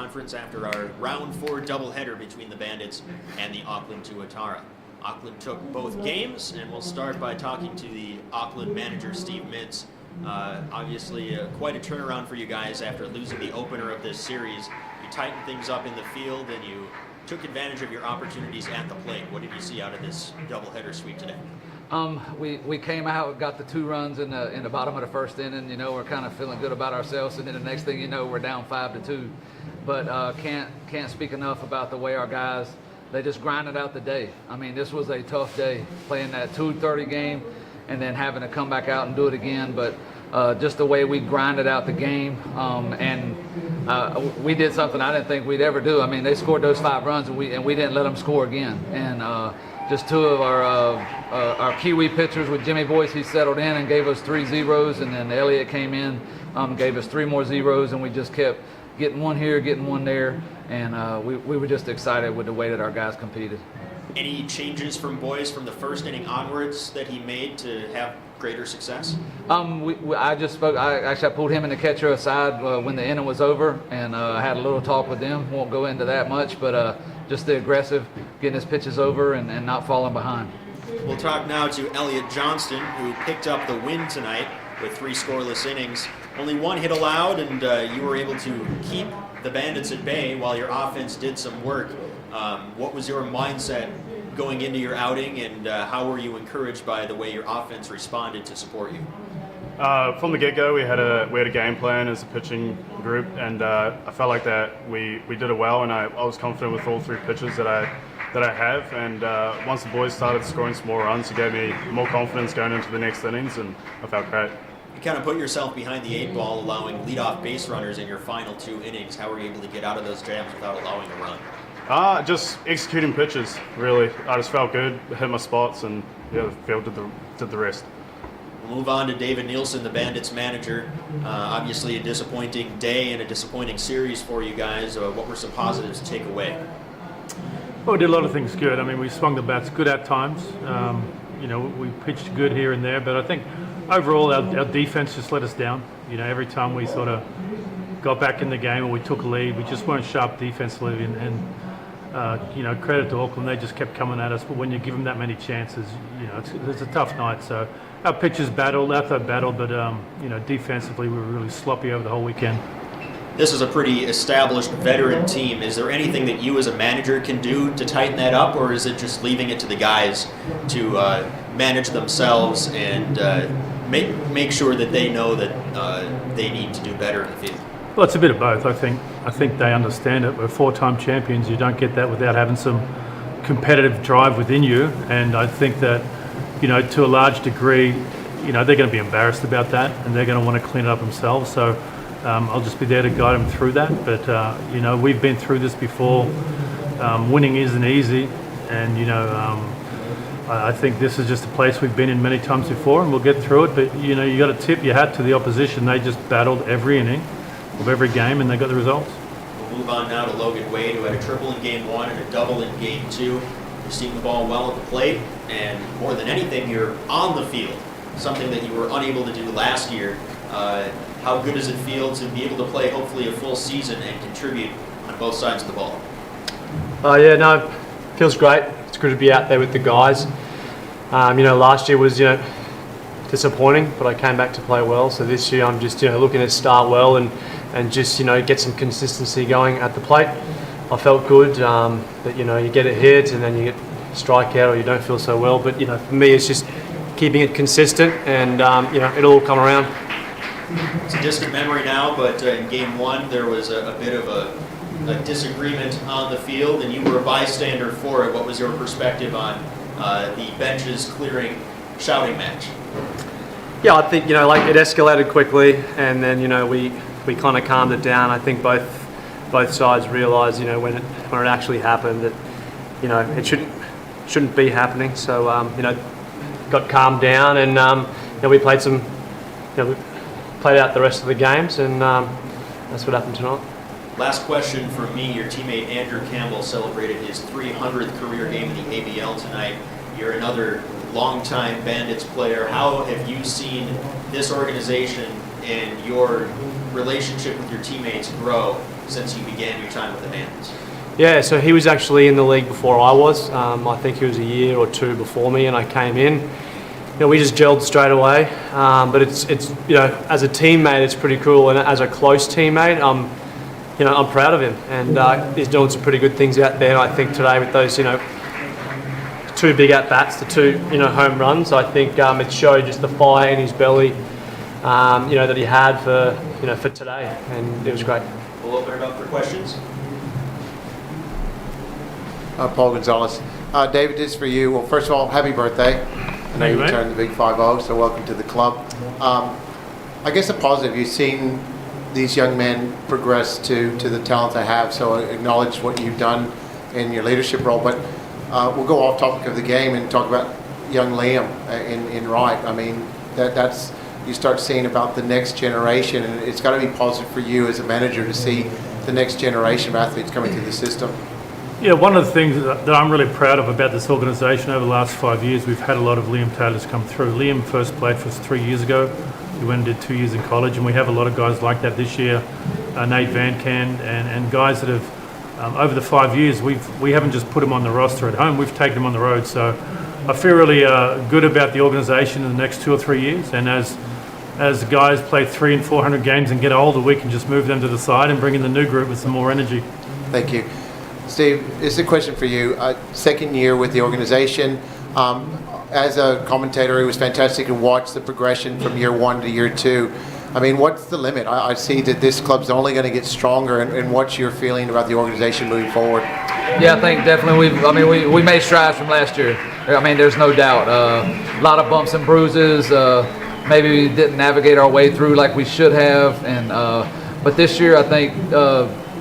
conference after our round 4 doubleheader between the Bandits and the Auckland Tuatara. Auckland took both games, and we'll start by talking to the Auckland manager, Steve Mintz. Obviously, quite a turnaround for you guys after losing the opener of this series. You tightened things up in the field, and you took advantage of your opportunities at the plate. What did you see out of this doubleheader sweep today? We came out, got the 2 runs in the bottom of the first inning. You know, we're kind of feeling good about ourselves, and then the next thing you know, we're down 5-2. But can't speak enough about the way our guys, they just grinded out the day. I mean, this was a tough day, playing that 2:30 game and then having to come back out and do it again. But just the way we grinded out the game, and we did something I didn't think we'd ever do. I mean, they scored those 5 runs, and we didn't let them score again. And just 2 of our Kiwi pitchers with Jimmy Boyce, he settled in and gave us 3 zeros, and then Elliott came in, gave us 3 more zeros, and we just kept getting one here, getting one there, and we were just excited with the way that our guys competed. Any changes from Boyce from the first inning onwards that he made to have greater success? I just spoke. I pulled him and the catcher aside when the inning was over, and I had a little talk with them. Won't go into that much, but just the aggressive, getting his pitches over and not falling behind. We'll talk now to Elliott Johnston, who picked up the win tonight with 3 scoreless innings. Only 1 hit allowed, and you were able to keep the Bandits at bay while your offense did some work. What was your mindset going into your outing, and how were you encouraged by the way your offense responded to support you? From the get-go, we had a game plan as a pitching group, and I felt like that we did it well, and I was confident with all 3 pitches that I have. And once the boys started scoring some more runs, it gave me more confidence going into the next innings, and I felt great. You kind of put yourself behind the 8 ball, allowing leadoff base runners in your final 2 innings. How were you able to get out of those jams without allowing a run? Just executing pitches, really. I just felt good, hit my spots, and the field did the rest. We'll move on to David Nielsen, the Bandits manager. Obviously a disappointing day and a disappointing series for you guys. What were some positives to take away? Well, we did a lot of things good. I mean, we swung the bats good at times. We pitched good here and there, but I think overall our defense just let us down. Every time we sort of got back in the game or we took a lead, we just weren't sharp defensively, and credit to Auckland, they just kept coming at us. But when you give them that many chances, it's a tough night. So our pitchers battled, but defensively we were really sloppy over the whole weekend. This is a pretty established veteran team. Is there anything that you as a manager can do to tighten that up, or is it just leaving it to the guys to manage themselves and make sure that they know that they need to do better in the field? Well, it's a bit of both. I think they understand it. We're 4-time champions. You don't get that without having some competitive drive within you. And I think that, to a large degree, they're going to be embarrassed about that, and they're going to want to clean it up themselves. So I'll just be there to guide them through that. But we've been through this before. Winning isn't easy, and I think this is just a place we've been in many times before, and we'll get through it. But you got to tip your hat to the opposition. They just battled every inning of every game, and they got the results. We'll move on now to Logan Wade, who had a triple in Game 1 and a double in Game 2. You're seeing the ball well at the plate, and more than anything, you're on the field, something that you were unable to do last year. How good does it feel to be able to play hopefully a full season and contribute on both sides of the ball? Feels great. It's good to be out there with the guys. Last year was disappointing, but I came back to play well. So this year I'm just looking to start well and just get some consistency going at the plate. I felt good that you get a hit and then you get a strikeout or you don't feel so well. But for me it's just keeping it consistent, and it'll all come around. It's a distant memory now, but in Game 1 there was a bit of a disagreement on the field, and you were a bystander for it. What was your perspective on the benches clearing shouting match? Yeah, I think it escalated quickly, and then we kind of calmed it down. I think both sides realised when it actually happened that it shouldn't be happening. So got calmed down, and we played played out the rest of the games, and that's what happened tonight. Last question for me. Your teammate Andrew Campbell celebrated his 300th career game in the ABL tonight. You're another longtime Bandits player. How have you seen this organization and your relationship with your teammates grow since you began your time with the Bandits? Yeah, so he was actually in the league before I was. I think he was a year or two before me, and I came in. We just gelled straight away. But it's as a teammate, it's pretty cool, and as a close teammate, I'm proud of him, and he's doing some pretty good things out there. And I think today with those, 2 big at bats, the 2 home runs, I think it showed just the fire in his belly, that he had for today, and it was great. We'll open it up for questions. Paul Gonzalez. David, this is for you. Well, first of all, happy birthday. I know you returned the big 5-0, so welcome to the club. I guess a positive, you've seen these young men progress to the talent they have, so I acknowledge what you've done in your leadership role, but we'll go off topic of the game and talk about young Liam in right. I mean, that's you start seeing about the next generation, and it's got to be positive for you as a manager to see the next generation of athletes coming through the system. Yeah, one of the things that I'm really proud of about this organisation over the last 5 years, we've had a lot of Liam Taylors come through. Liam first played for us 3 years ago. He went and did 2 years in college, and we have a lot of guys like that this year. Nate Van Can and guys that have, over the 5 years, we haven't just put them on the roster at home, we've taken them on the road. So I feel really good about the organisation in the next 2 or 3 years, and as the guys play 300 and 400 games and get older, we can just move them to the side and bring in the new group with some more energy. Thank you. Steve, this is a question for you. Second year with the organization. As a commentator, it was fantastic to watch the progression from year 1 to year 2. I mean, what's the limit? I see that this club's only going to get stronger, and what's your feeling about the organization moving forward? Yeah, I think definitely we made strides from last year. I mean, there's no doubt. A lot of bumps and bruises. Maybe we didn't navigate our way through like we should have, but this year I think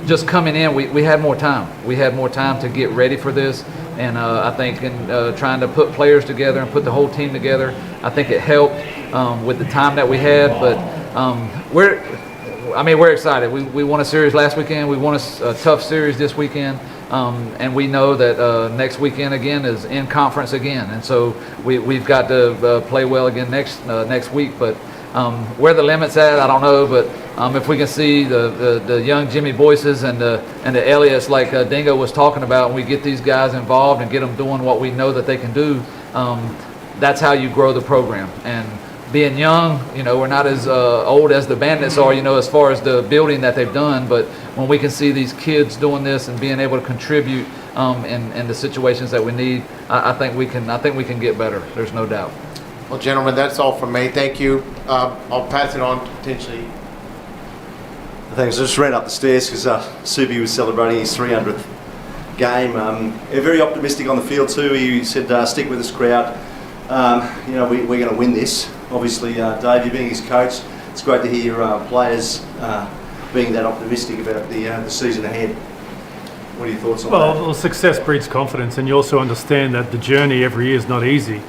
just coming in, we had more time. We had more time to get ready for this, and I think in trying to put players together and put the whole team together, I think it helped with the time that we had. But we're excited. We won a series last weekend. We won a tough series this weekend. And we know that next weekend again is in conference again, and so we've got to play well again next week. But where the limit's at, I don't know. But if we can see the young Jimmy Boyces and the Elliots like Dingo was talking about, and we get these guys involved and get them doing what we know that they can do, that's how you grow the program. And being young, we're not as old as the Bandits are, as far as the building that they've done. But when we can see these kids doing this and being able to contribute in the situations that we need, I think we can get better. There's no doubt. Well, gentlemen, that's all from me. Thank you. I'll pass it on to potentially. Thanks. I just ran up the stairs because Subi was celebrating his 300th game. Very optimistic on the field too. He said, "Stick with us, crowd. We're going to win this." Obviously, Dave, you being his coach, it's great to hear players being that optimistic about the season ahead. What are your thoughts on that? Well, success breeds confidence, and you also understand that the journey every year is not easy.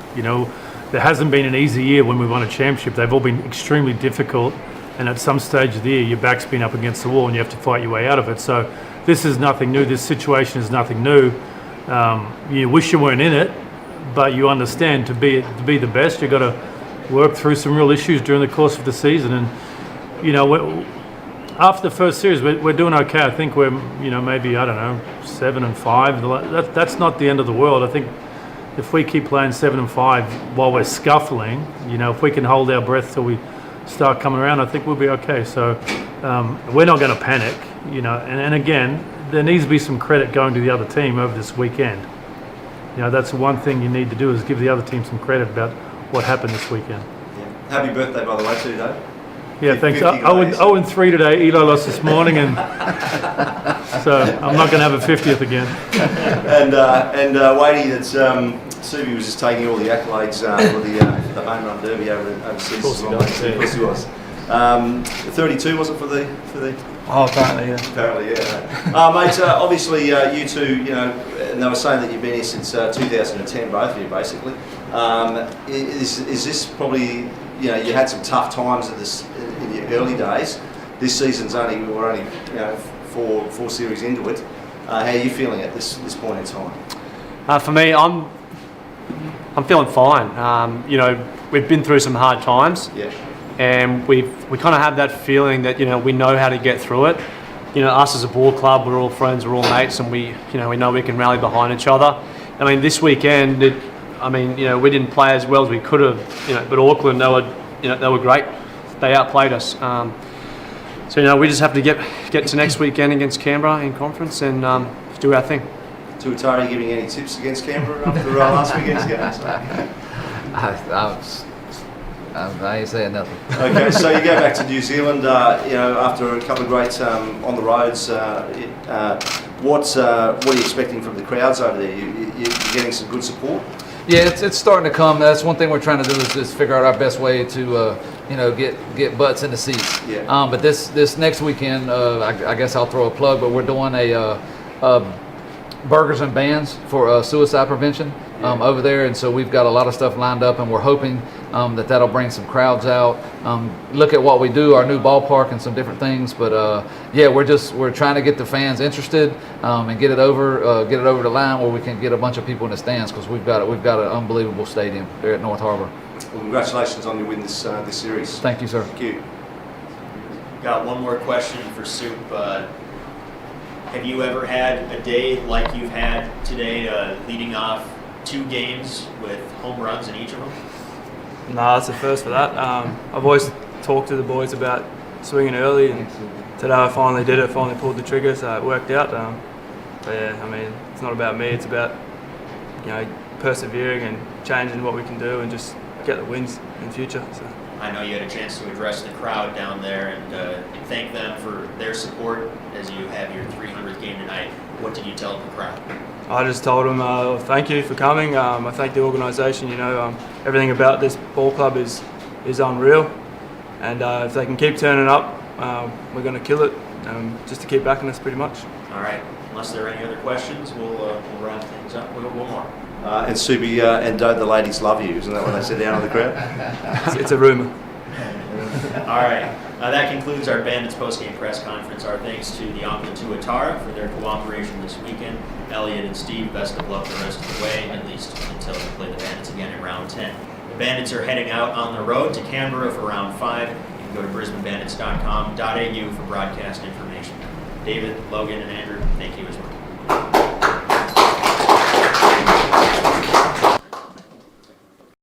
There hasn't been an easy year when we won a championship. They've all been extremely difficult, and at some stage of the year, your back's been up against the wall and you have to fight your way out of it. So this is nothing new. This situation is nothing new. You wish you weren't in it, but you understand to be the best, you've got to work through some real issues during the course of the season. And, after the first series, we're doing okay. I think we're, maybe, 7-5. That's not the end of the world. I think if we keep playing 7-5 while we're scuffling, if we can hold our breath till we start coming around, I think we'll be okay. So we're not going to panic, and again, there needs to be some credit going to the other team over this weekend. That's one thing you need to do, is give the other team some credit about what happened this weekend. Yeah. Happy birthday, by the way, too, Dave. Yeah, thanks. 0-3 today. Eli lost this morning, and so I'm not going to have a 50th again. And Wadey, that's Subi was just taking all the accolades for the home run derby overseas. Of course he was. 32 was it for the? Oh, apparently, yeah. Apparently, yeah. Mate, obviously you two, and they were saying that you've been here since 2010, both of you, basically. Is this probably, you had some tough times in your early days. This season's we're only four series into it. How are you feeling at this point in time? For me, I'm feeling fine. We've been through some hard times. Yeah. and we kind of have that feeling that we know how to get through it. Us as a ball club, we're all friends, we're all mates, and we know we can rally behind each other. I mean, this weekend, we didn't play as well as we could have, but Auckland, they were great. They outplayed us. So we just have to get to next weekend against Canberra in conference and do our thing. Tuatara giving any tips against Canberra after last weekend's game? I ain't saying nothing. Okay, so you go back to New Zealand, after a couple of great on the roads. What are you expecting from the crowds over there? You're getting some good support? Yeah, it's starting to come. That's one thing we're trying to do is just figure out our best way to get butts in the seats. Yeah. But this next weekend, I guess I'll throw a plug. But we're doing a burgers and bands for suicide prevention over there, and so we've got a lot of stuff lined up, and we're hoping that'll bring some crowds out. Look at what we do, our new ballpark, and some different things. But we're trying to get the fans interested and get it over the line where we can get a bunch of people in the stands, because we've got an unbelievable stadium there at North Harbour. Well, congratulations on your win this series. Thank you, sir. Thank you. Got one more question for Soup. Have you ever had a day like you've had today, leading off 2 games with home runs in each of them? No, that's the first for that. I've always talked to the boys about swinging early, and today I finally did it, finally pulled the trigger, so it worked out. But yeah, I mean, it's not about me, it's about persevering and changing what we can do and just get the wins in the future. So. I know you had a chance to address the crowd down there and thank them for their support as you have your 300th game tonight. What did you tell the crowd? I just told them thank you for coming. I thank the organisation. Everything about this ball club is unreal, and if they can keep turning up, we're going to kill it. Just to keep backing us, pretty much. All right. Unless there are any other questions, we'll wrap things up. We've got one more. And Subi and don't the ladies love you? Isn't that what they said down in the crowd? It's a rumour. All right. That concludes our Bandits postgame press conference. Our thanks to the Auckland Tuatara for their cooperation this weekend. Elliot and Steve, best of luck the rest of the way, at least until we play the Bandits again in round 10. The Bandits are heading out on the road to Canberra for round 5. You can go to brisbanebandits.com.au for broadcast information. David, Logan, and Andrew, thank you as well.